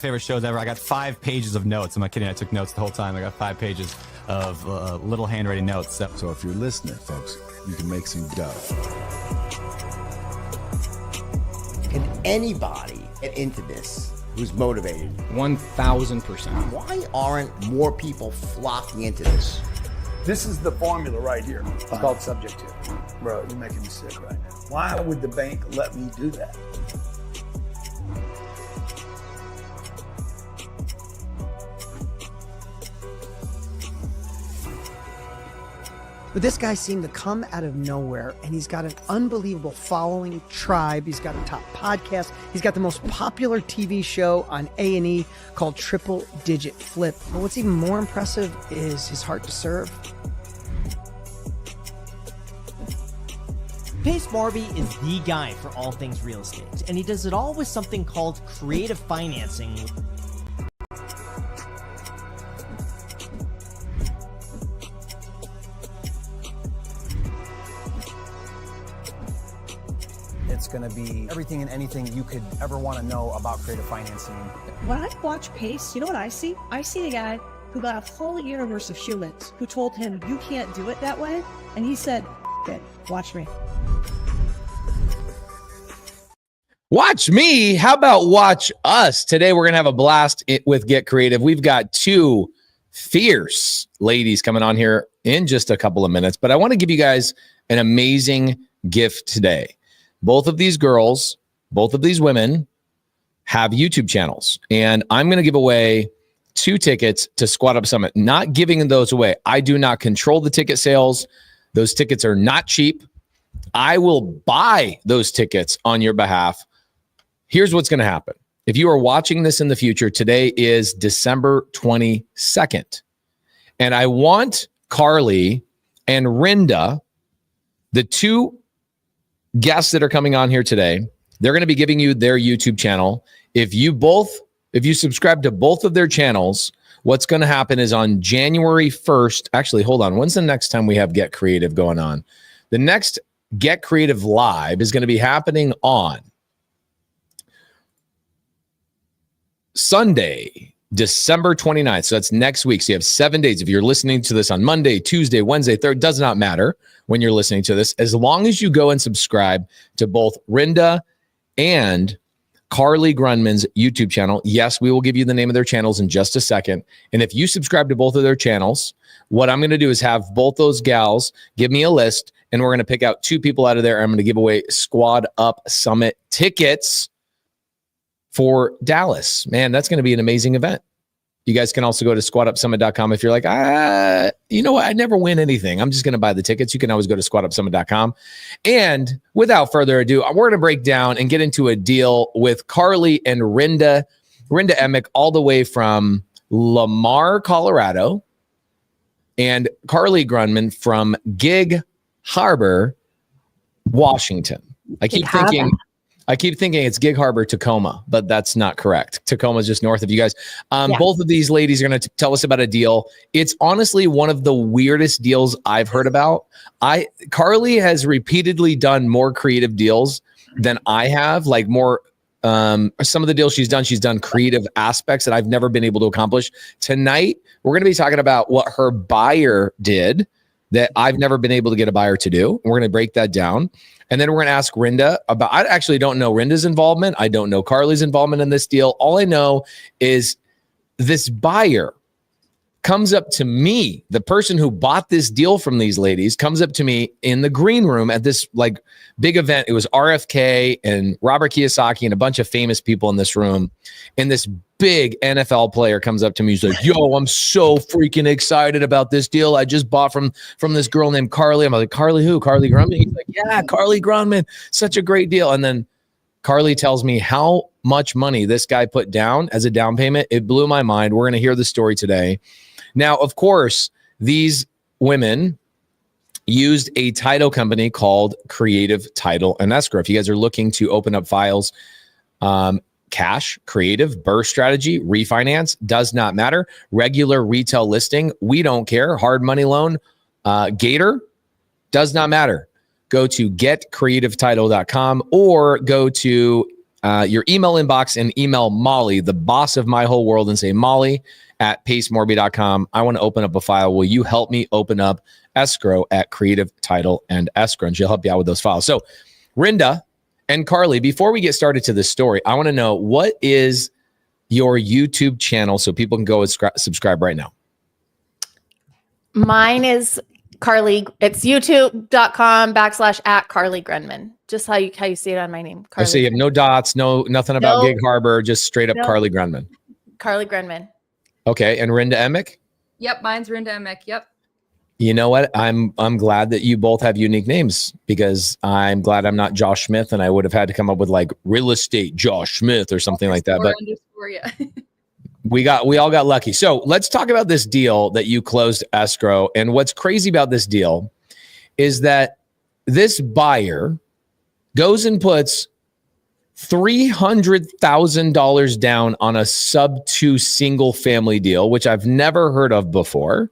Favorite shows ever. I got 5 pages of notes. I'm not kidding. I took notes the whole time. I got 5 pages of little handwriting notes. So if you're listening, folks, you can make some dough. Can anybody get into this who's motivated? 1,000%. Why aren't more people flocking into this? This is the formula right here. It's called Subject-To. Bro, you're making me sick right now. Why would the bank let me do that? But this guy seemed to come out of nowhere, and he's got an unbelievable following, tribe. He's got a top podcast. He's got the most popular TV show on A&E called Triple Digit Flip. But what's even more impressive is his heart to serve. Pace Morby is the guy for all things real estate, and he does it all with something called creative financing. It's going to be everything and anything you could ever want to know about creative financing. When I watch Pace, you know what I see? I see a guy who got a whole universe of humans who told him, you can't do it that way. And he said, okay, watch me. Watch me. How about watch us? Today, we're going to have a blast with Get Creative. We've got 2 fierce ladies coming on here in just a couple of minutes, but I want to give you guys an amazing gift today. Both of these girls, both of these women have YouTube channels, and I'm going to give away 2 tickets to Squat Up Summit. Not giving those away. I do not control the ticket sales. Those tickets are not cheap. I will buy those tickets on your behalf. Here's what's going to happen. If you are watching this in the future, today is December 22nd, and I want Carly and Rinda, the 2 guests that are coming on here today, they're going to be giving you their YouTube channel. If you subscribe to both of their channels, what's going to happen is on January 1st, actually, hold on. When's the next time we have Get Creative going on? The next Get Creative Live is going to be happening on Sunday, December 29th. So that's next week. So you have 7 days. If you're listening to this on Monday, Tuesday, Wednesday, Thursday, does not matter when you're listening to this, as long as you go and subscribe to both Rinda and Carly Grundmann's YouTube channel. Yes, we will give you the name of their channels in just a second. And if you subscribe to both of their channels, what I'm going to do is have both those gals give me a list, and we're going to pick out 2 people out of there. I'm going to give away Squad Up Summit tickets for Dallas. Man, that's going to be an amazing event. You guys can also go to squatupsummit.com if you're like, you know what? I never win anything. I'm just going to buy the tickets. You can always go to squatupsummit.com. And without further ado, we're going to break down and get into a deal with Carly and Rinda Emick, all the way from Lamar, Colorado, and Carly Grundmann from Gig Harbor, Washington. I keep thinking it's Gig Harbor, Tacoma, but that's not correct. Tacoma is just north of you guys. Both of these ladies are going to tell us about a deal. It's honestly one of the weirdest deals I've heard about. Carly has repeatedly done more creative deals than I have, like more some of the deals she's done creative aspects that I've never been able to accomplish. Tonight, we're going to be talking about what her buyer did that I've never been able to get a buyer to do. We're going to break that down. And then we're going to ask Rinda about, I actually don't know Rinda's involvement. I don't know Carly's involvement in this deal. All I know is this buyer comes up to me, the person who bought this deal from these ladies comes up to me in the green room at this like big event. It was RFK and Robert Kiyosaki and a bunch of famous people in this room. And this big NFL player comes up to me. He's like, yo, I'm so freaking excited about this deal I just bought from this girl named Carly. I'm like, Carly who? Carly Grundmann? He's like, yeah, Carly Grundmann. Such a great deal. And then Carly tells me how much money this guy put down as a down payment. It blew my mind. We're going to hear the story today. Now, of course, these women used a title company called Creative Title and Escrow. If you guys are looking to open up files, cash, creative, burst strategy, refinance, does not matter. Regular retail listing, we don't care. Hard money loan, Gator, does not matter. Go to getcreativetitle.com or go to your email inbox and email Molly, the boss of my whole world, and say, Molly at pacemorby.com. I want to open up a file. Will you help me open up escrow at Creative Title and Escrow? And she'll help you out with those files. So Rinda and Carly, before we get started to this story, I want to know, what is your YouTube channel so people can go and subscribe right now? Mine is Carly. It's youtube.com/@Carly Grundmann. Just how you see it on my name. Carly. I see you have no dots, nothing about Gig Harbor, just straight up Carly Grundmann. Carly Grundmann. Okay, and Rinda Emick? Yep, mine's Rinda Emick. Yep. You know what? I'm glad that you both have unique names, because I'm glad I'm not Josh Smith, and I would have had to come up with like real estate Josh Smith or something like that. But we all got lucky. So let's talk about this deal that you closed escrow. And what's crazy about this deal is that this buyer goes and puts $300,000 down on a sub-2 single family deal, which I've never heard of before.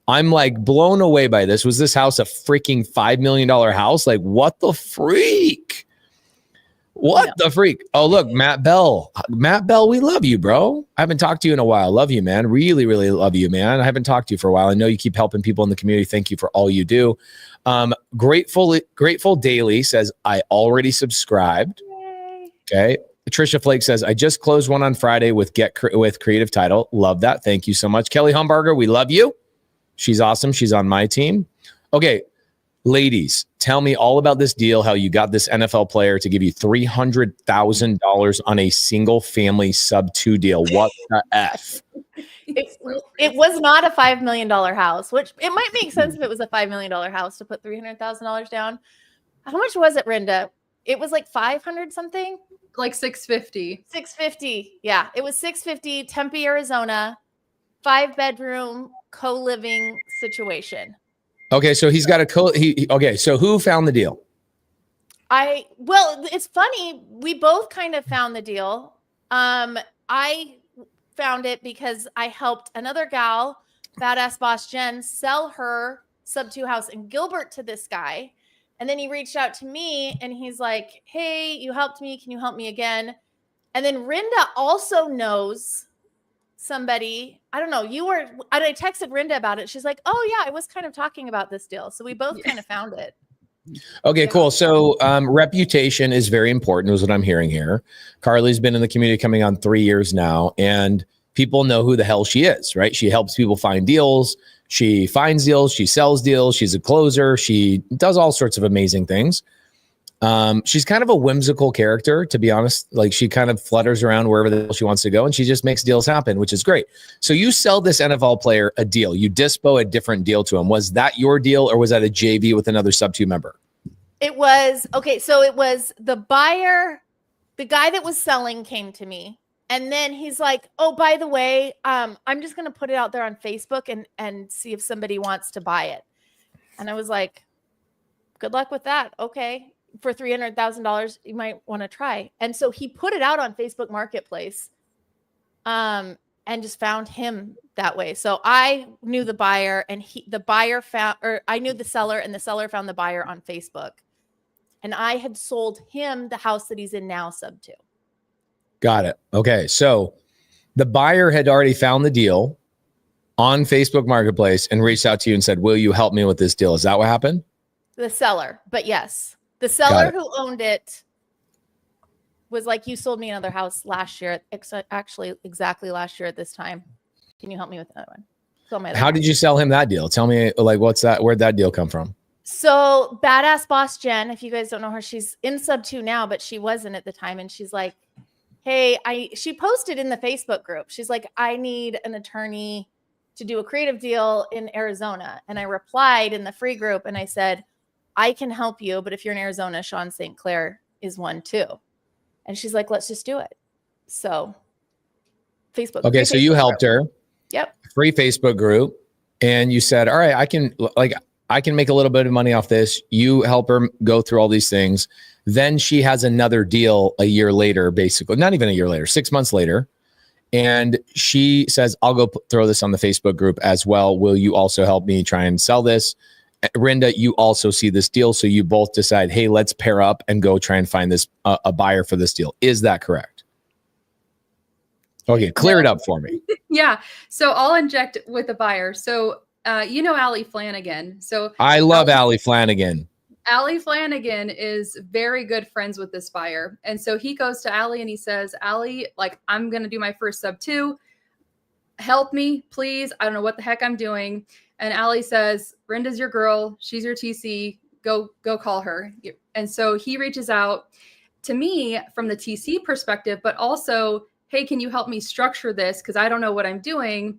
I'm like blown away by this. Was this house a freaking $5 million house? Like, what the freak? What the freak? Oh, look, Matt Bell. Matt Bell, we love you, bro. I haven't talked to you in a while. Love you, man. Really, really love you, man. I haven't talked to you for a while. I know you keep helping people in the community. Thank you for all you do. Grateful Daily says, I already subscribed. Yay. Okay. Patricia Flake says, I just closed one on Friday with Creative Title. Love that. Thank you so much. Kelly Humbarger, we love you. She's awesome. She's on my team. Okay. Ladies, tell me all about this deal, how you got this NFL player to give you $300,000 on a single family sub-2 deal. What the F? It was not a $5 million house, which it might make sense if it was a $5 million house to put $300,000 down. How much was it, Rinda? It was like 500 something? Like 650. 650. Yeah, it was 650, Tempe, Arizona, 5-bedroom co-living situation. Okay, so he's got okay, so who found the deal? Well, it's funny. We both kind of found the deal. I found it because I helped another gal, Badass Boss Jen, sell her sub-2 house in Gilbert to this guy. And then he reached out to me and he's like, hey, you helped me. Can you help me again? And then Rinda also knows somebody. I don't know. I texted Rinda about it. She's like, oh yeah, I was kind of talking about this deal. So we both kind of found it. Okay, cool. So reputation is very important, is what I'm hearing here. Carly's been in the community coming on 3 years now, and people know who the hell she is, right? She helps people find deals. She finds deals. She sells deals. She's a closer. She does all sorts of amazing things. She's kind of a whimsical character, to be honest. Like, she kind of flutters around wherever the hell she wants to go, and she just makes deals happen, which is great. So you sell this NFL player a deal. You dispo a different deal to him. Was that your deal, or was that a JV with another sub-2 member? It was, okay, so it was the buyer, the guy that was selling came to me, and then he's like, oh, by the way, I'm just going to put it out there on Facebook and see if somebody wants to buy it. And I was like, good luck with that. Okay. For $300,000, you might want to try. And so he put it out on Facebook Marketplace, and just found him that way. So I knew the buyer, and I knew the seller, and the seller found the buyer on Facebook. And I had sold him the house that he's in now, sub-2. Got it. Okay. So the buyer had already found the deal on Facebook Marketplace and reached out to you and said, will you help me with this deal? Is that what happened? The seller, but yes. The seller who owned it was like, you sold me another house last year, actually exactly last year at this time. Can you help me with another one? How did you sell him that deal? Tell me, like, where'd that deal come from? So Badass Boss Jen, if you guys don't know her, she's in sub-2 now, but she wasn't at the time. And she's like, hey, she posted in the Facebook group. She's like, I need an attorney to do a creative deal in Arizona. And I replied in the free group and I said, I can help you, but if you're in Arizona, Sean St. Clair is one too. And she's like, let's just do it. So Facebook. Okay. So you helped her. Yep. Free Facebook group. And you said, all right, I can make a little bit of money off this. You help her go through all these things. Then she has another deal a year later, basically, not even a year later, 6 months later. And she says, I'll go throw this on the Facebook group as well. Will you also help me try and sell this? Rinda, you also see this deal. So you both decide, hey, let's pair up and go try and find this a buyer for this deal. Is that correct? Okay, clear it up for me. Yeah. So I'll inject with a buyer. So you know Allie Flanagan. So I love Allie Flanagan. Allie Flanagan is very good friends with this buyer. And so he goes to Allie and he says, Allie, like, I'm going to do my first sub-2. Help me, please. I don't know what the heck I'm doing. And Allie says, Rinda's your girl. She's your TC. Go call her. And so he reaches out to me from the TC perspective, but also, hey, can you help me structure this? Because I don't know what I'm doing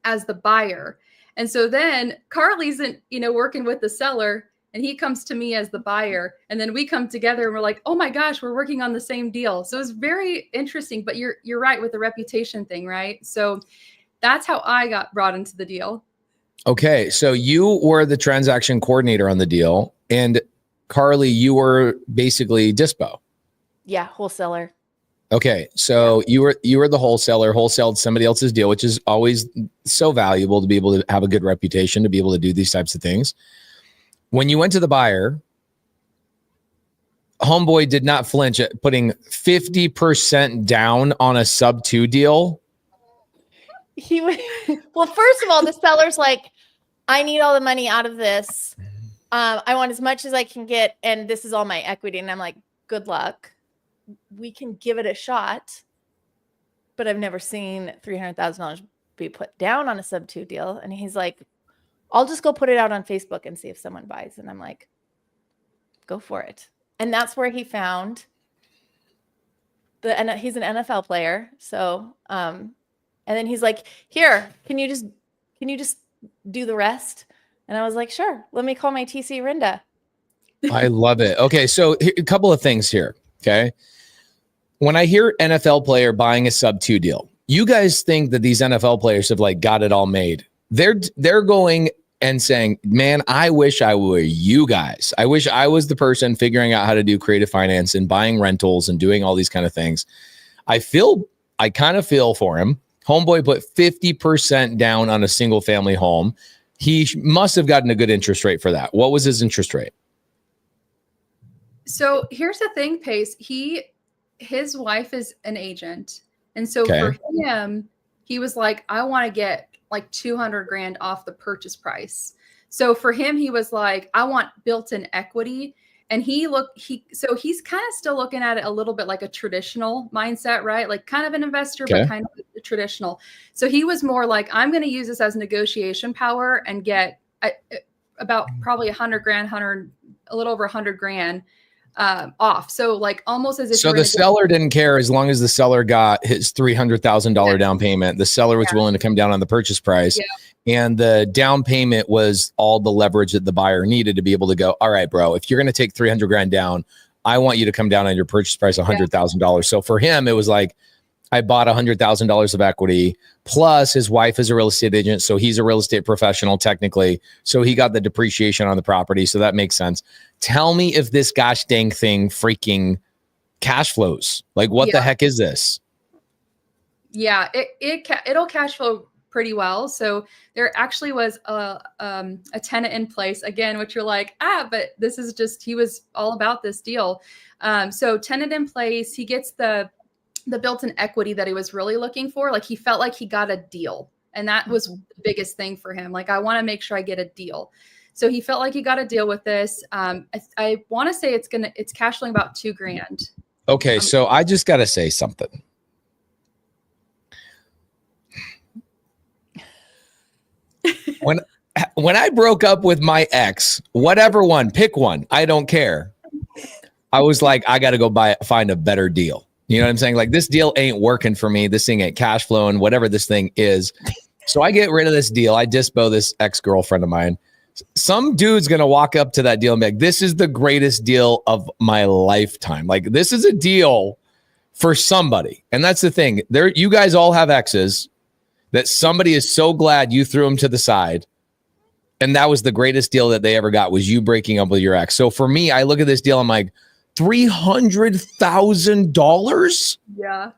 as the buyer. And so then Carly's working with the seller, and he comes to me as the buyer. And then we come together and we're like, oh my gosh, we're working on the same deal. So it's very interesting, but you're right with the reputation thing, right? So that's how I got brought into the deal. Okay. So you were the transaction coordinator on the deal, and Carly, you were basically dispo. Yeah, wholesaler. Okay. So you were the wholesaler, wholesaled somebody else's deal, which is always so valuable to be able to have a good reputation, to be able to do these types of things. When you went to the buyer, homeboy did not flinch at putting 50% down on a sub-2 deal. Well, first of all, the seller's like, I need all the money out of this. I want as much as I can get, and this is all my equity. And I'm like, good luck. We can give it a shot, but I've never seen $300,000 be put down on a sub-2 deal. And he's like, I'll just go put it out on Facebook and see if someone buys. And I'm like, go for it. And that's where he found he's an NFL player. So, and then he's like, here, can you just do the rest? And I was like, sure, let me call my TC Rinda. I love it. Okay. So a couple of things here. Okay. When I hear NFL player buying a sub-2 deal, you guys think that these NFL players have like got it all made. They're going and saying, man, I wish I were you guys. I wish I was the person figuring out how to do creative finance and buying rentals and doing all these kind of things. I kind of feel for him. Homeboy put 50% down on a single family home. He must have gotten a good interest rate for that. What was his interest rate? So here's the thing, Pace. His wife is an agent. And so for him, he was like, I want to get like $200,000 off the purchase price. So for him, he was like, I want built-in equity. And he's kind of still looking at it a little bit like a traditional mindset, right? Like kind of an investor, but kind of traditional. So he was more like, I'm going to use this as negotiation power and get about probably $100,000, a little over $100,000 off. So like almost as if so the seller didn't care as long as the seller got his $300,000 down payment. The seller was willing to come down on the purchase price, and the down payment was all the leverage that the buyer needed to be able to go, all right, bro, if you're going to take $300,000 down, I want you to come down on your purchase price $100,000. So for him, it was like, I bought $100,000 of equity, plus his wife is a real estate agent. So he's a real estate professional technically. So he got the depreciation on the property. So that makes sense. Tell me if this gosh dang thing freaking cash flows. Like what the heck is this? Yeah, it'll cash flow pretty well. So there actually was a tenant in place again, which you're like, but this is just, he was all about this deal. So tenant in place, he gets the built-in equity that he was really looking for. Like he felt like he got a deal, and that was the biggest thing for him. Like, I want to make sure I get a deal. So he felt like he got a deal with this. I want to say it's cash flowing about $2,000. Okay. So I just got to say something. When I broke up with my ex, whatever one, pick one, I don't care. I was like, I got to go find a better deal. You know what I'm saying? Like, this deal ain't working for me. This thing ain't cash flowing, whatever this thing is. So I get rid of this deal. I dispo this ex-girlfriend of mine. Some dude's going to walk up to that deal and be like, this is the greatest deal of my lifetime. Like, this is a deal for somebody. And that's the thing. You guys all have exes that somebody is so glad you threw them to the side. And that was the greatest deal that they ever got, was you breaking up with your ex. So for me, I look at this deal, I'm like, $300,000? Yeah.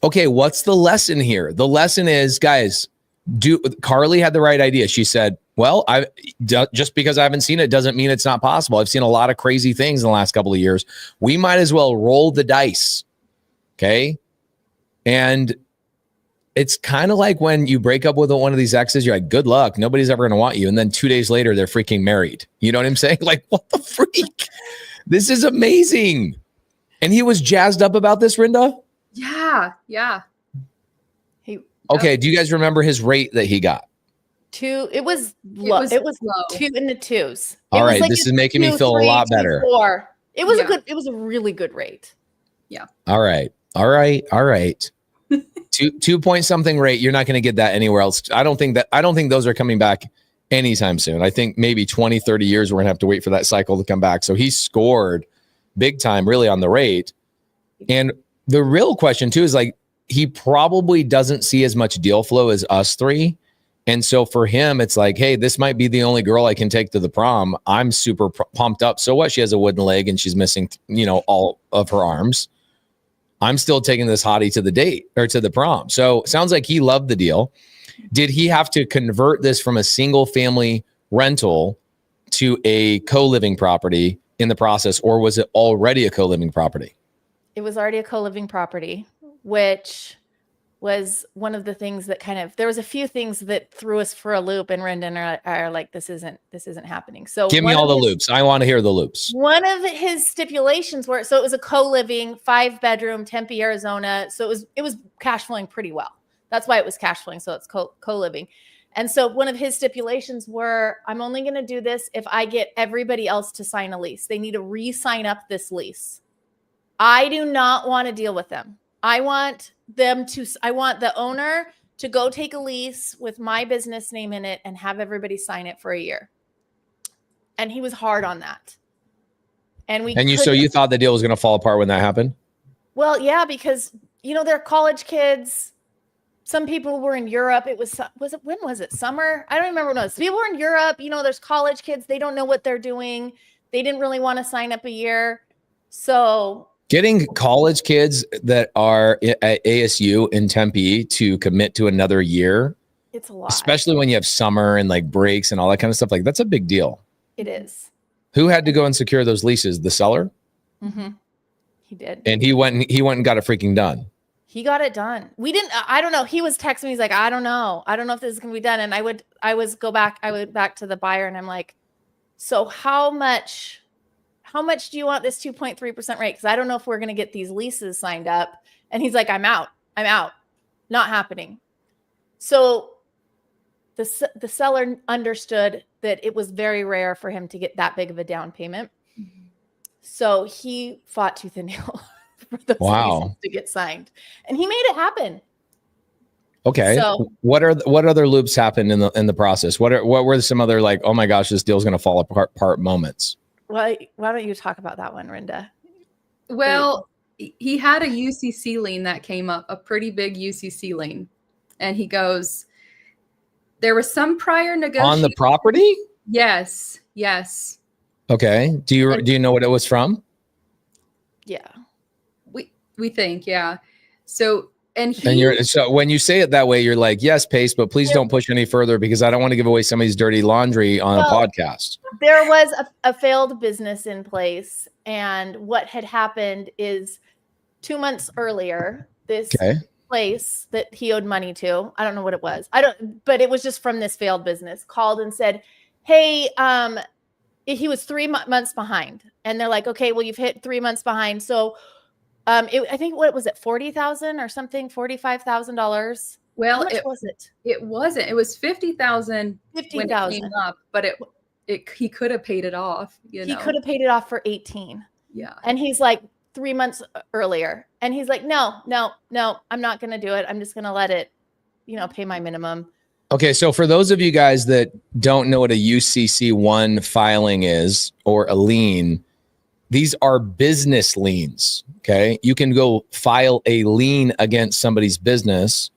Okay, what's the lesson here? The lesson is, guys, Carly had the right idea. She said, well, just because I haven't seen it doesn't mean it's not possible. I've seen a lot of crazy things in the last couple of years. We might as well roll the dice. Okay. And it's kind of like when you break up with one of these exes, you're like, good luck. Nobody's ever going to want you. And then 2 days later, they're freaking married. You know what I'm saying? Like, what the freak? This is amazing. And he was jazzed up about this, Rinda? Yeah. Okay. Do you guys remember his rate that he got? It was low. It was low. 2 in the 2s. All right. This is making me feel a lot better. 4. It was it was a really good rate. Yeah. All right. 2 point something rate. You're not going to get that anywhere else. I don't think those are coming back anytime soon. I think maybe 20, 30 years we're going to have to wait for that cycle to come back. So he scored big time really on the rate. And the real question too is like, he probably doesn't see as much deal flow as us three. And so for him, it's like, hey, this might be the only girl I can take to the prom. I'm super pumped up. So what? She has a wooden leg and she's missing, all of her arms. I'm still taking this hottie to the date or to the prom. So it sounds like he loved the deal. Did he have to convert this from a single family rental to a co-living property in the process, or was it already a co-living property? It was already a co-living property, which was one of the things that there was a few things that threw us for a loop, and Rinda and I are like, this isn't happening. So give me all the loops. I want to hear the loops. One of his stipulations it was a co-living 5-bedroom, Tempe, Arizona. So it was cash flowing pretty well. That's why it was cash flowing. So it's co-living. And so one of his stipulations were, I'm only going to do this if I get everybody else to sign a lease. They need to re-sign up this lease. I do not want to deal with them. I want the owner to go take a lease with my business name in it and have everybody sign it for a year. And he was hard on that. So you thought the deal was going to fall apart when that happened? Well, yeah, because they're college kids. Some people were in Europe. When was it? Summer? I don't remember when it was. People were in Europe. There's college kids. They don't know what they're doing. They didn't really want to sign up a year. So getting college kids that are at ASU in Tempe to commit to another year, it's a lot. Especially when you have summer and like breaks and all that kind of stuff. Like that's a big deal. It is. Who had to go and secure those leases? The seller? Mm-hmm. He did. And he went and got it freaking done. He got it done. I don't know. He was texting me. He's like, I don't know if this is going to be done. And I went back to the buyer and I'm like, so how much do you want this 2.3% rate? Because I don't know if we're going to get these leases signed up. And he's like, I'm out. Not happening. So the seller understood that it was very rare for him to get that big of a down payment. So he fought tooth and nail for those leases to get signed. And he made it happen. Okay. So what other loops happened in the process? What were some other like, oh my gosh, this deal's going to fall apart moments? Why don't you talk about that one, Rinda? Well, he had a UCC lien that came up, a pretty big UCC lien. And he goes, there was some prior negotiation. On the property? Yes. Okay. Do you know what it was from? Yeah. We think, yeah. So so when you say it that way, you're like, yes, Pace, but please don't push any further because I don't want to give away somebody's dirty laundry on a podcast. There was a failed business in place. And what had happened is 2 months earlier, this place that he owed money to, I don't know what it was. But it was just from this failed business, called and said, hey, he was 3 months behind. And they're like, okay, well, you've hit 3 months behind. So I think what was it, $40,000 or something, $45,000. Well, how much was it? It wasn't. It was $50,000 when it came up, but he could have paid it off. He could have paid it off for 18. Yeah. And he's like 3 months earlier, and he's like, no, I'm not going to do it. I'm just going to let it, pay my minimum. Okay, so for those of you guys that don't know what a UCC1 filing is or a lien, these are business liens, okay? You can go file a lien against somebody's business.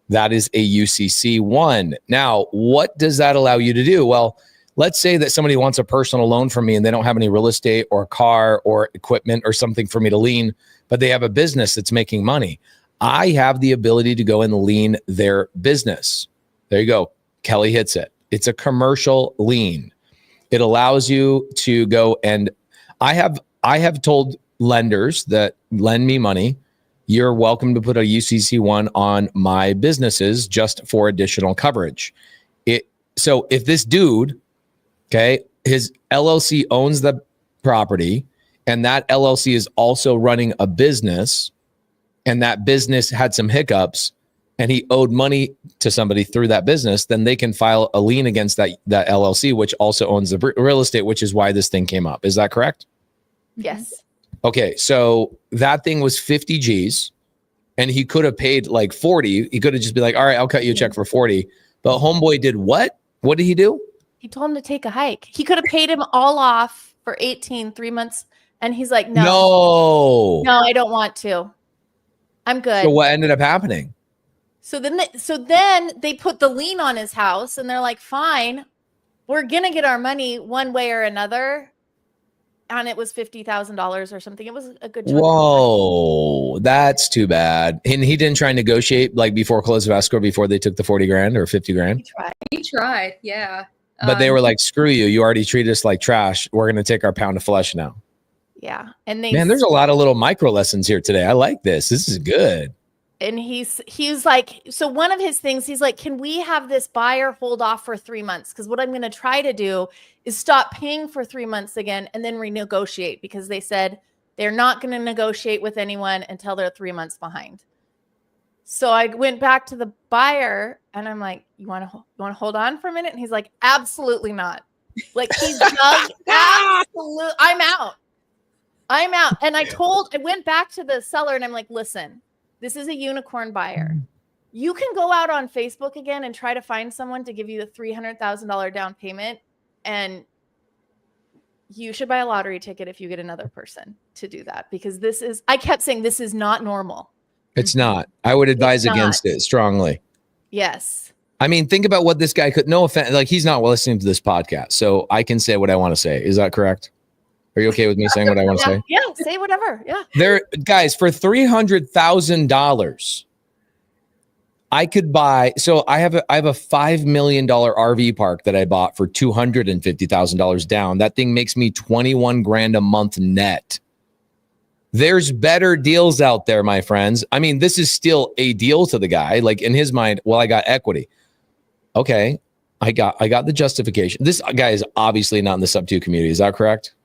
That is a UCC1. Now, what does that allow you to do? Well, let's say that somebody wants a personal loan from me and they don't have any real estate or car or equipment or something for me to lien, but they have a business that's making money. I have the ability to go and lien their business. There you go. Kelly hits it. It's a commercial lien. It allows you to go, and I have told lenders that lend me money, you're welcome to put a UCC1 on my businesses just for additional coverage. So if this dude, okay, his LLC owns the property, and that LLC is also running a business, and that business had some hiccups, and he owed money to somebody through that business, then they can file a lien against that LLC, which also owns the real estate, which is why this thing came up. Is that correct? Yes. Okay, so that thing was 50 G's, and he could have paid like 40. He could have just been like, all right, I'll cut you a check for 40. But homeboy did what? What did he do? He told him to take a hike. He could have paid him all off for 3 months. And he's like, no, I don't want to. I'm good. So what ended up happening? So then they put the lien on his house, and they're like, fine, we're going to get our money one way or another. And it was $50,000 or something. It was a good chunk. Whoa, that's too bad. And he didn't try and negotiate like before close of escrow, before they took the 40 grand or 50 grand. He tried. Yeah. But they were like, screw you. You already treat us like trash. We're going to take our pound of flesh now. Yeah. And man, there's a lot of little micro lessons here today. I like this. This is good. And he's like, so one of his things, he's like, can we have this buyer hold off for 3 months? Because what I'm going to try to do is stop paying for 3 months again and then renegotiate, because they said they're not going to negotiate with anyone until they're 3 months behind. So I went back to the buyer and I'm like, you want to hold on for a minute? And he's like, absolutely not. Like, he's just absolute. I'm out. And I went back to the seller and I'm like, listen, this is a unicorn buyer. You can go out on Facebook again and try to find someone to give you the $300,000 down payment. And you should buy a lottery ticket if you get another person to do that, because I kept saying, this is not normal. It's not. I would advise against it strongly. Yes. I mean, think about what this guy could, no offense, like he's not listening to this podcast, so I can say what I want to say. Is that correct? Are you okay with me saying what I want to say? Yeah, say whatever. Yeah. Guys, for $300,000, I could buy. So I have a $5 million RV park that I bought for $250,000 down. That thing makes me 21 grand a month net. There's better deals out there, my friends. I mean, this is still a deal to the guy. Like, in his mind, well, I got equity. Okay, I got the justification. This guy is obviously not in the sub-2 community. Is that correct?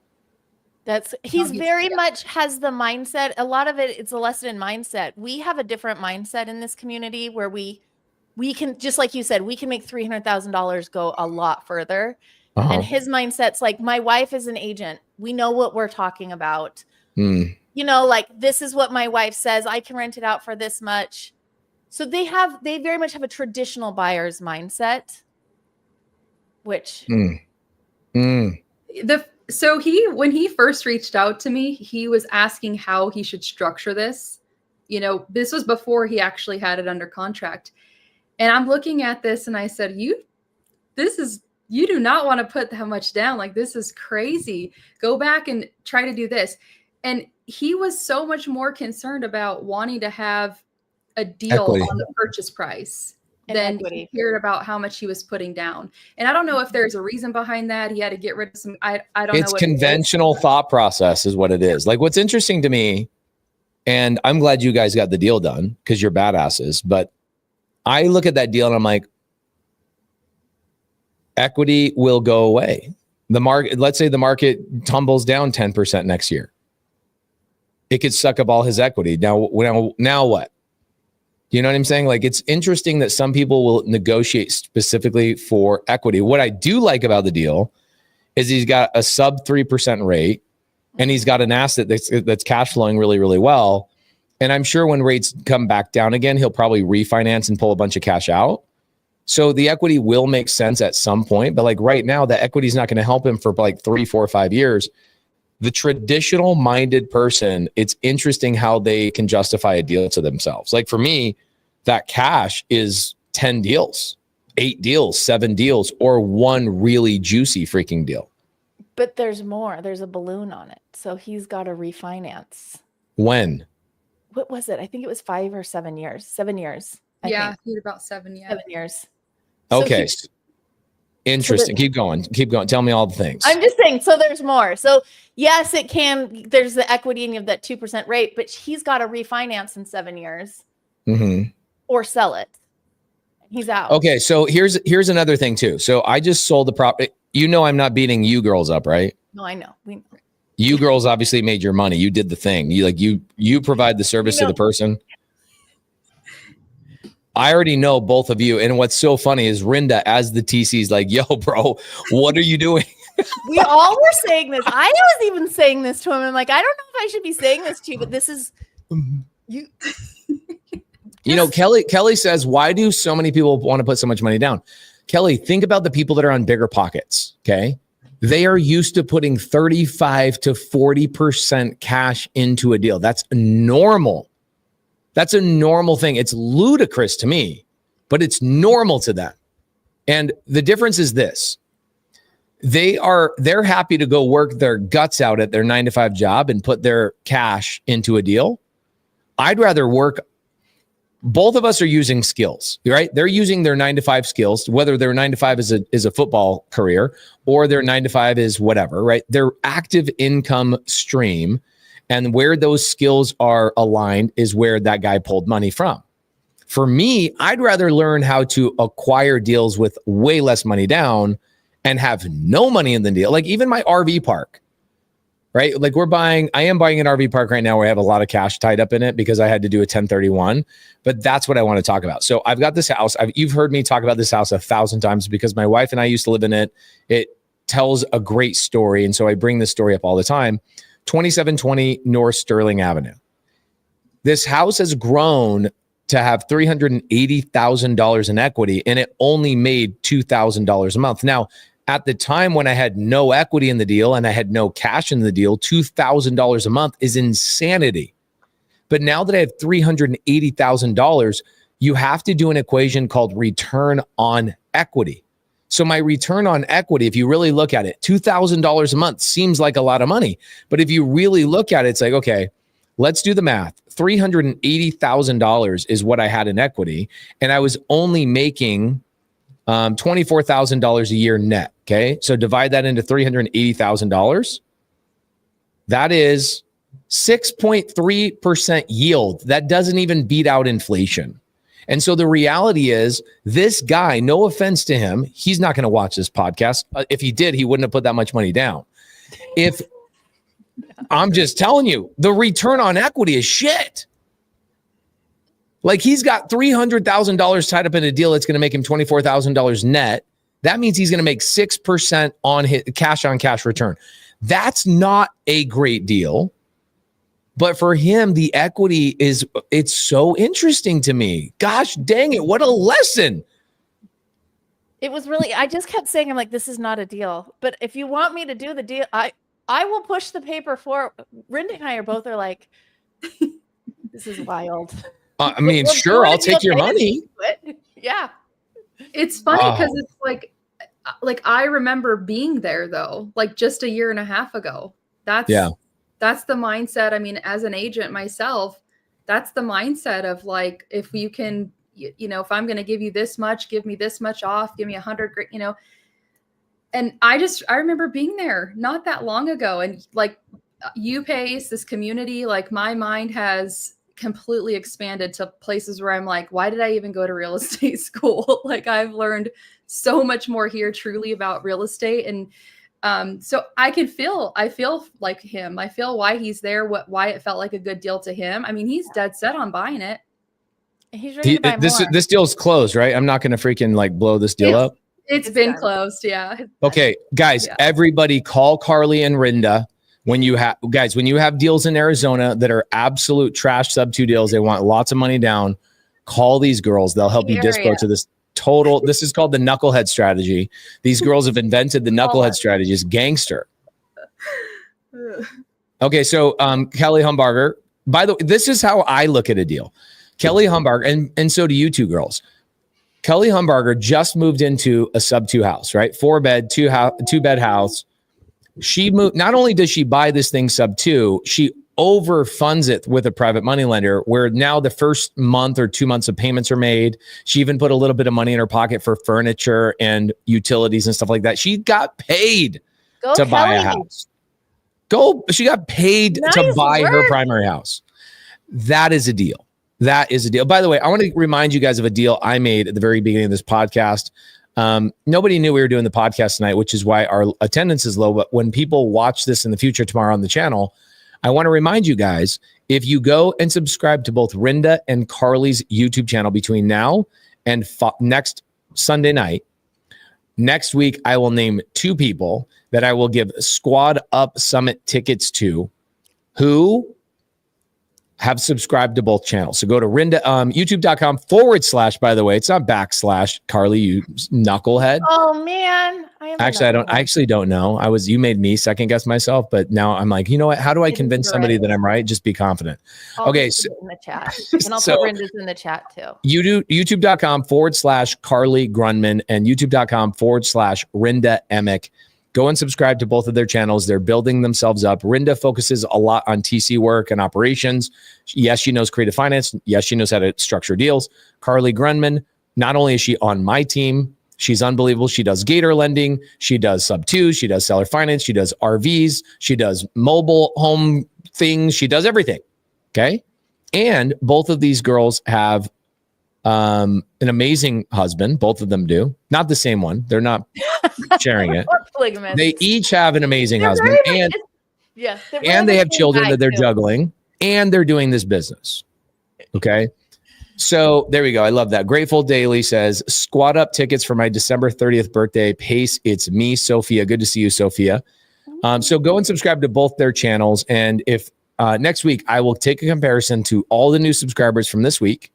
He's very much has the mindset. A lot of it's a lesson in mindset. We have a different mindset in this community where we can, just like you said, we can make $300,000 go a lot further. Uh-huh. And his mindset's like, my wife is an agent. We know what we're talking about. You know, like, this is what my wife says. I can rent it out for this much. So they very much have a traditional buyer's mindset, which So when he first reached out to me, he was asking how he should structure this. You know, this was before he actually had it under contract. And I'm looking at this and I said, you do not want to put that much down. Like, this is crazy. Go back and try to do this. And he was so much more concerned about wanting to have a deal on the purchase price than he cared about how much he was putting down. And I don't know if there's a reason behind that. He had to get rid of some, I don't know. It's conventional thought process is what it is. Like, what's interesting to me, and I'm glad you guys got the deal done because you're badasses, but I look at that deal and I'm like, equity will go away. The market, let's say the market tumbles down 10% next year. It could suck up all his equity. Now what? You know what I'm saying? Like, it's interesting that some people will negotiate specifically for equity. What I do like about the deal is he's got a sub 3% rate and he's got an asset that's cash flowing really, really well. And I'm sure when rates come back down again, he'll probably refinance and pull a bunch of cash out. So the equity will make sense at some point. But like right now, the equity is not going to help him for like 3, 4, 5 years. The traditional minded person, it's interesting how they can justify a deal to themselves. Like for me, that cash is 10 deals, 8 deals, 7 deals, or one really juicy freaking deal. But there's more. There's a balloon on it. So he's got to refinance. When? What was it? I think it was 5 or 7 years. 7 years. I think. He had about 7 years. 7 years. Okay. Interesting. Keep going. Tell me all the things. I'm just saying, so there's more. So yes, there's the equity and you have that 2% rate, but he's got to refinance in 7 years or sell it. He's out. Okay. So here's another thing too. So I just sold the property. I'm not beating you girls up, right? No, I know. You girls obviously made your money. You did the thing. You provide the service to the person. I already know both of you. And what's so funny is Rinda, as the TC, is like, yo, bro, what are you doing? We all were saying this. I was even saying this to him. I'm like, I don't know if I should be saying this to you, but this is you. Kelly says, why do so many people want to put so much money down? Kelly, think about the people that are on bigger pockets. Okay. They are used to putting 35 to 40% cash into a deal. That's normal. That's a normal thing. It's ludicrous to me, but it's normal to them. And the difference is this. They're happy to go work their guts out at their 9-to-5 job and put their cash into a deal. I'd rather work. Both of us are using skills, right? They're using their 9-to-5 skills, whether their 9-to-5 is a football career or their 9-to-5 is whatever, right? Their active income stream. And where those skills are aligned is where that guy pulled money from. For me, I'd rather learn how to acquire deals with way less money down and have no money in the deal. Like even my RV park, right? Like I am buying an RV park right now where I have a lot of cash tied up in it because I had to do a 1031, but that's what I want to talk about. So I've got this house. You've heard me talk about this house 1,000 times because my wife and I used to live in it. It tells a great story. And so I bring this story up all the time. 2720 North Sterling Avenue. This house has grown to have $380,000 in equity, and it only made $2,000 a month. Now, at the time when I had no equity in the deal and I had no cash in the deal, $2,000 a month is insanity. But now that I have $380,000, you have to do an equation called return on equity. So my return on equity, if you really look at it, $2,000 a month seems like a lot of money. But if you really look at it, it's like, okay, let's do the math. $380,000 is what I had in equity. And I was only making $24,000 a year net. Okay. So divide that into $380,000. That is 6.3% yield. That doesn't even beat out inflation. And so the reality is this guy, no offense to him, he's not going to watch this podcast. If he did, he wouldn't have put that much money down. I'm just telling you, the return on equity is shit. Like he's got $300,000 tied up in a deal that's going to make him $24,000 net. That means he's going to make 6% on his cash on cash return. That's not a great deal. But for him, the equity it's so interesting to me. Gosh dang it. What a lesson. It was really, I just kept saying, I'm like, this is not a deal. But if you want me to do the deal, I will push the paper for. Rinda and I are both like, this is wild. I mean, sure, I'll take your money. Yeah. It's funny because it's like I remember being there though, like just a year and a half ago. That's the mindset. I mean, as an agent myself, that's the mindset of like, if you can, if I'm going to give you this much, give me this much off, give me 100, And I remember being there not that long ago. And like Pace, this community, like my mind has completely expanded to places where I'm like, why did I even go to real estate school? Like I've learned so much more here truly about real estate. And so I feel like him. I feel why he's there, why it felt like a good deal to him. I mean, he's dead set on buying it. He's ready to buy more. This deal's closed, right? I'm not going to freaking like blow this deal up. It's been closed. Yeah. Okay, guys, everybody call Carly and Rinda when you have deals in Arizona that are absolute trash sub-2 deals. They want lots of money down. Call these girls. They'll help you dispo to this. This is called the knucklehead strategy. These girls have invented the knucklehead strategy. It's gangster. Okay, so Kelly Humbarger, by the way, this is how I look at a deal. Kelly Humbarger, and so do you two girls. Kelly Humbarger just moved into a sub-2 house, right? 4-bed, 2-bed house. She moved. Not only does she buy this thing sub-2, she overfunds it with a private money lender, where now the first month or 2 months of payments are made. She even put a little bit of money in her pocket for furniture and utilities and stuff like that. She got paid to buy a house. She got paid to buy her primary house. That is a deal. That is a deal. By the way, I want to remind you guys of a deal I made at the very beginning of this podcast. Nobody knew we were doing the podcast tonight, which is why our attendance is low. But when people watch this in the future tomorrow on the channel, I want to remind you guys, if you go and subscribe to both Rinda and Carly's YouTube channel between now and next Sunday night, next week, I will name 2 people that I will give Squad Up Summit tickets to who have subscribed to both channels. So go to Rinda, youtube.com/, by the way, it's not / Carly, you knucklehead. Oh man. I actually don't know. You made me second guess myself, but now I'm like, you know what? How do I convince somebody that I'm right? Just be confident. Okay. So, in the chat. And I'll put Rinda's in the chat too. youtube.com / Carly Grundmann and youtube.com / Rinda Emick. Go and subscribe to both of their channels. They're building themselves up. Rinda focuses a lot on TC work and operations. Yes, she knows creative finance. Yes, she knows how to structure deals. Carly Grundmann, not only is she on my team, she's unbelievable. She does Gator Lending. She does Sub-2. She does seller finance. She does RVs. She does mobile home things. She does everything. Okay. And both of these girls have an amazing husband. Both of them do. Not the same one. They're not sharing it. They each have an amazing husband. And they have children that they're juggling. And they're doing this business. Okay. So there we go. I love that. Grateful Daily says, squad up tickets for my December 30th birthday. Pace, it's me, Sophia. Good to see you, Sophia. So go and subscribe to both their channels. And if next week, I will take a comparison to all the new subscribers from this week.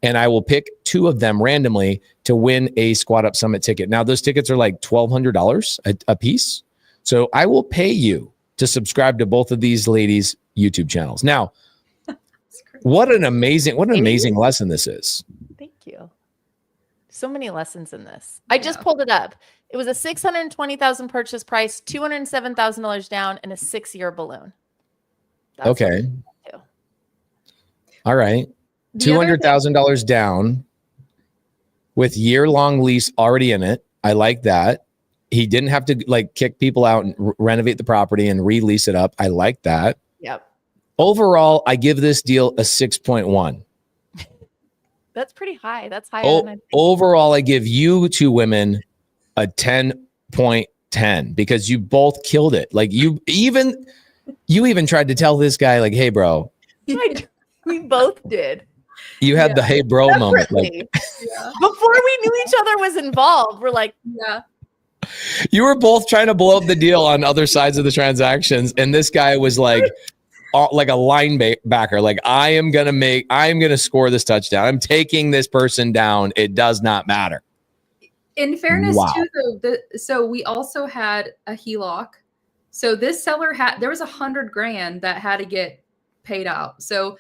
And I will pick 2 of them randomly to win a Squad Up Summit ticket. Now, those tickets are like $1,200 a piece. So I will pay you to subscribe to both of these ladies' YouTube channels. Now, what an amazing lesson this is. Thank you. So many lessons in this. I just pulled it up. It was a $620,000 purchase price, $207,000 down, and a 6-year balloon. That's okay. All right. $200,000 down with year-long lease already in it. I like that. He didn't have to like kick people out and renovate the property and release it up. I like that. Yep. Overall, I give this deal a 6.1. That's pretty high. That's higher than overall, I give you 2 women a 10.10 because you both killed it. Like you even tried to tell this guy like, "Hey, bro." We both did. You had the "Hey, bro" moment. Like, before we knew each other was involved, we're like, yeah. You were both trying to blow up the deal on other sides of the transactions, and this guy was like a linebacker. Like, I am gonna score this touchdown. I'm taking this person down. It does not matter. In fairness, too, though, so we also had a HELOC. So this seller there was $100,000 that had to get paid out. So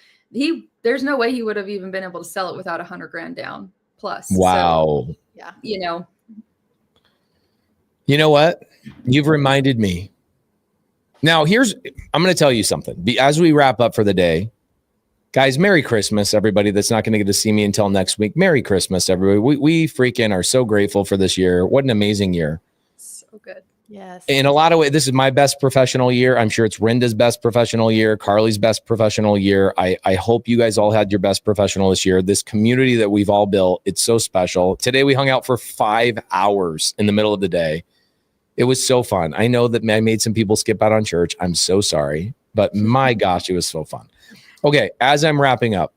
there's no way he would have even been able to sell it without $100,000 down plus. Wow. So, yeah. You know what? You've reminded me. Now, I'm going to tell you something. As we wrap up for the day, guys, Merry Christmas, everybody that's not going to get to see me until next week. Merry Christmas, everybody. We freaking are so grateful for this year. What an amazing year. So good. Yes. In a lot of ways, this is my best professional year. I'm sure it's Rinda's best professional year, Carly's best professional year. I hope you guys all had your best professional this year. This community that we've all built, it's so special. Today, we hung out for 5 hours in the middle of the day. It was so fun. I know that I made some people skip out on church. I'm so sorry, but my gosh, it was so fun. Okay, as I'm wrapping up,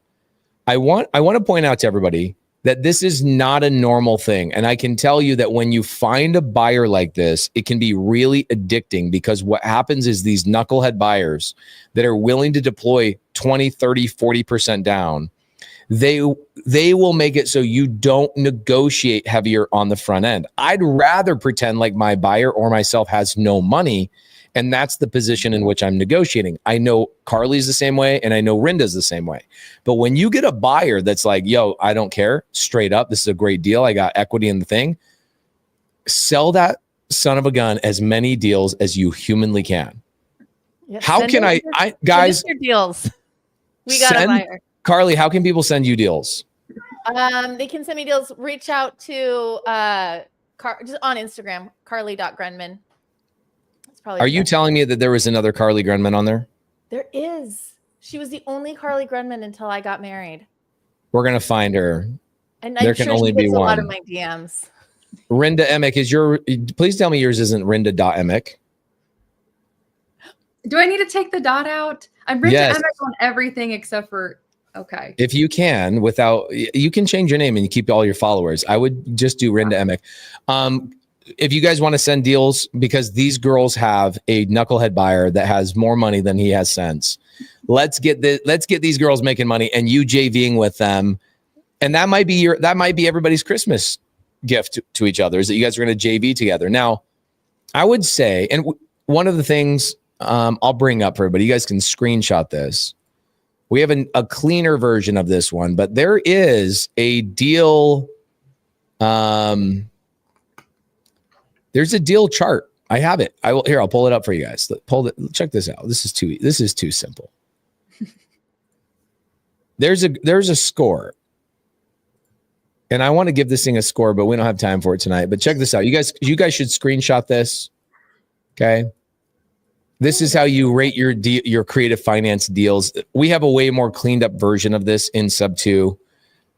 I want to point out to everybody that this is not a normal thing. And I can tell you that when you find a buyer like this, it can be really addicting because what happens is these knucklehead buyers that are willing to deploy 20, 30, 40% down, they will make it so you don't negotiate heavier on the front end. I'd rather pretend like my buyer or myself has no money, and that's the position in which I'm negotiating. I know Carly's the same way, and I know Rinda's the same way. But when you get a buyer that's like, yo, I don't care, straight up, this is a great deal, I got equity in the thing, sell that son of a gun as many deals as you humanly can. How can I guys send us your deals? We got a buyer. Carly, how can people send you deals? They can send me deals. Reach out to just on Instagram, carly.grundmann. That's probably. Are you telling me that there was another Carly Grundmann on there? There is. She was the only Carly Grundmann until I got married. We're gonna find her. And there I'm can sure only she be gets a one. lot of my DMs. Rinda Emick is your. Please tell me yours isn't Rinda.Emick. Do I need to take the dot out? I'm Rinda Emick on everything except for okay. If you can, you can change your name and you keep all your followers. I would just do Rinda Emick. If you guys want to send deals, because these girls have a knucklehead buyer that has more money than he has sense. Let's get these girls making money and you JVing with them. And that might be everybody's Christmas gift to each other, is that you guys are going to JV together. Now, I would say, and one of the things I'll bring up for everybody, you guys can screenshot this. We have a cleaner version of this one, but there is a deal. There's a deal chart. I have it. I'll pull it up for you guys. Check this out. This is too simple. There's a score. And I want to give this thing a score, but we don't have time for it tonight. But check this out. You guys should screenshot this. Okay. This is how you rate your creative finance deals. We have a way more cleaned up version of this in Sub 2.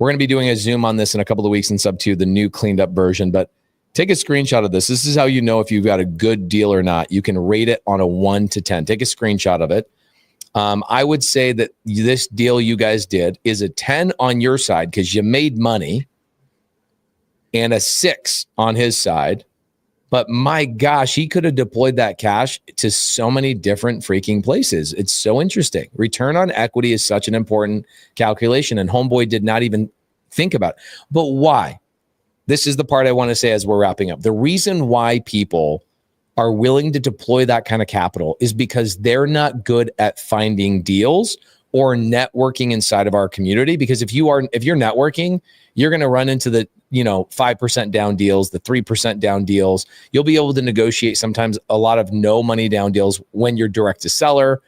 We're going to be doing a Zoom on this in a couple of weeks in Sub 2, the new cleaned up version. But take a screenshot of this. This is how you know if you've got a good deal or not. You can rate it on a 1 to 10. Take a screenshot of it. I would say that this deal you guys did is a 10 on your side because you made money, and a 6 on his side. But my gosh, he could have deployed that cash to so many different freaking places. It's so interesting. Return on equity is such an important calculation, and Homeboy did not even think about it. But why? This is the part I want to say as we're wrapping up. The reason why people are willing to deploy that kind of capital is because they're not good at finding deals or networking inside of our community. Because if you're networking, you're going to run into the 5% down deals, the 3% down deals. You'll be able to negotiate sometimes a lot of no money down deals when you're direct to seller.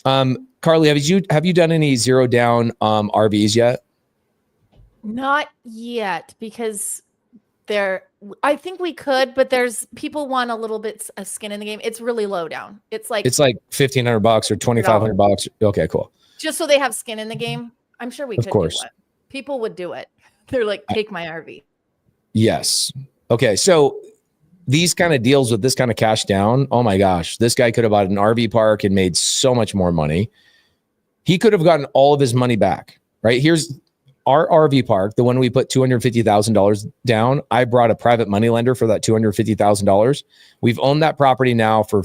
Carly, have you done any zero down RVs yet? Not yet, because I think we could, but there's people want a little bit of skin in the game. It's really low down. It's like $1,500 or $2,500. Okay, cool. Just so they have skin in the game. I'm sure we could. Of course. Do it. People would do it. They're like, take my RV. Yes. Okay. So these kind of deals with this kind of cash down, oh my gosh, this guy could have bought an RV park and made so much more money. He could have gotten all of his money back, right? Here's our RV park, the one we put $250,000 down. I brought a private money lender for that $250,000. We've owned that property now for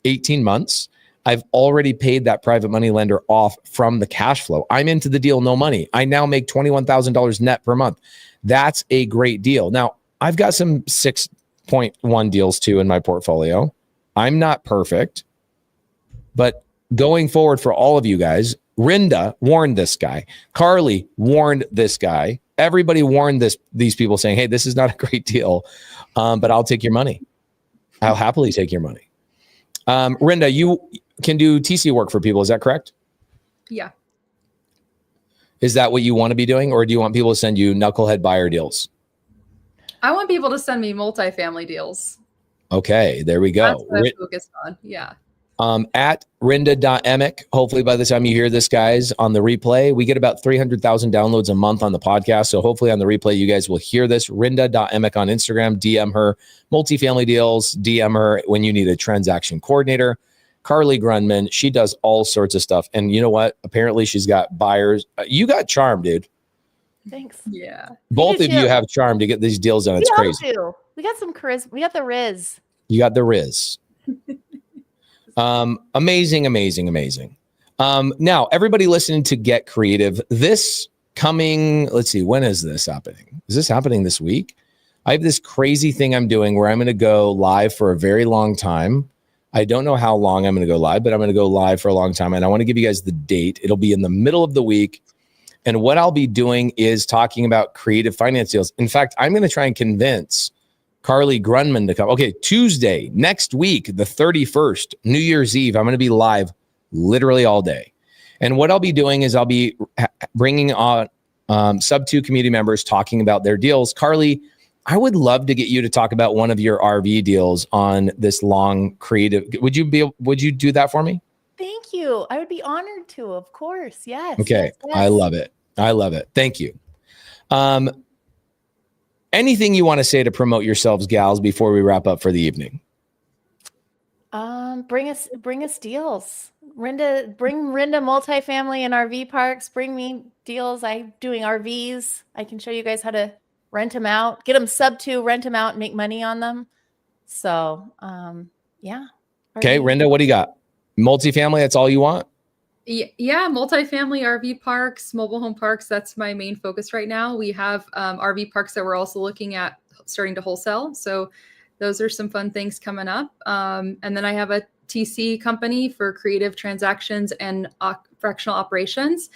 18 months. I've already paid that private money lender off from the cash flow. I'm into the deal, no money. I now make $21,000 net per month. That's a great deal. Now, I've got some 6.1 deals too in my portfolio. I'm not perfect, but going forward for all of you guys, Rinda warned this guy. Carly warned this guy. Everybody warned these people saying, hey, this is not a great deal, but I'll take your money. I'll happily take your money. Rinda, you can do TC work for people. Is that correct? Yeah. Is that what you want to be doing? Or do you want people to send you knucklehead buyer deals? I want people to send me multifamily deals. Okay, there we go. That's what I'm focused on. Yeah. At Rinda.Emick. Hopefully by the time you hear this, guys, on the replay, we get about 300,000 downloads a month on the podcast. So hopefully on the replay, you guys will hear this. Rinda.Emick on Instagram. DM her multifamily deals. DM her when you need a transaction coordinator. Carly Grundmann, she does all sorts of stuff. And you know what? Apparently she's got buyers. You got charm, dude. Thanks. Yeah. Both of you have charm to get these deals done. It's crazy. We got some charisma. We got the Riz. You got the Riz. Amazing. Now, everybody listening to Get Creative, this coming, let's see, when is this happening? Is this happening this week? I have this crazy thing I'm doing where I'm going to go live for a very long time. I don't know how long I'm going to go live, but I'm going to go live for a long time. And I want to give you guys the date. It'll be in the middle of the week. And what I'll be doing is talking about creative finance deals. In fact, I'm going to try and convince Carly Grundmann to come. Okay, Tuesday, next week, the 31st, New Year's Eve, I'm going to be live literally all day. And what I'll be doing is I'll be bringing on Sub-To community members talking about their deals. Carly, I would love to get you to talk about one of your RV deals on this long creative. Would you do that for me? Thank you. I would be honored to, of course. Yes. Okay. Yes. I love it. I love it. Thank you. Anything you want to say to promote yourselves, gals, before we wrap up for the evening? Bring us deals. Bring Rinda multifamily and RV parks. Bring me deals. I'm doing RVs. I can show you guys how to rent them out, get them Sub-To, rent them out and make money on them. So, yeah. Okay. Rinda, what do you got? Multifamily. That's all you want? Yeah, multifamily RV parks, mobile home parks. That's my main focus right now. We have RV parks that we're also looking at starting to wholesale. So those are some fun things coming up. And then I have a TC company for creative transactions and fractional operations.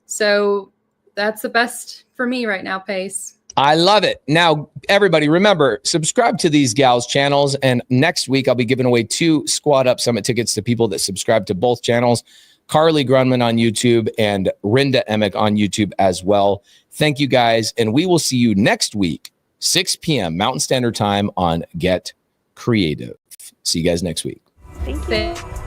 So that's the best for me right now, Pace. I love it. Now, everybody, remember, subscribe to these gals' channels. And next week, I'll be giving away 2 Squad Up Summit tickets to people that subscribe to both channels. Carly Grundmann on YouTube and Rinda Emick on YouTube as well. Thank you, guys. And we will see you next week, 6 p.m. Mountain Standard Time on Get Creative. See you guys next week. Thank you.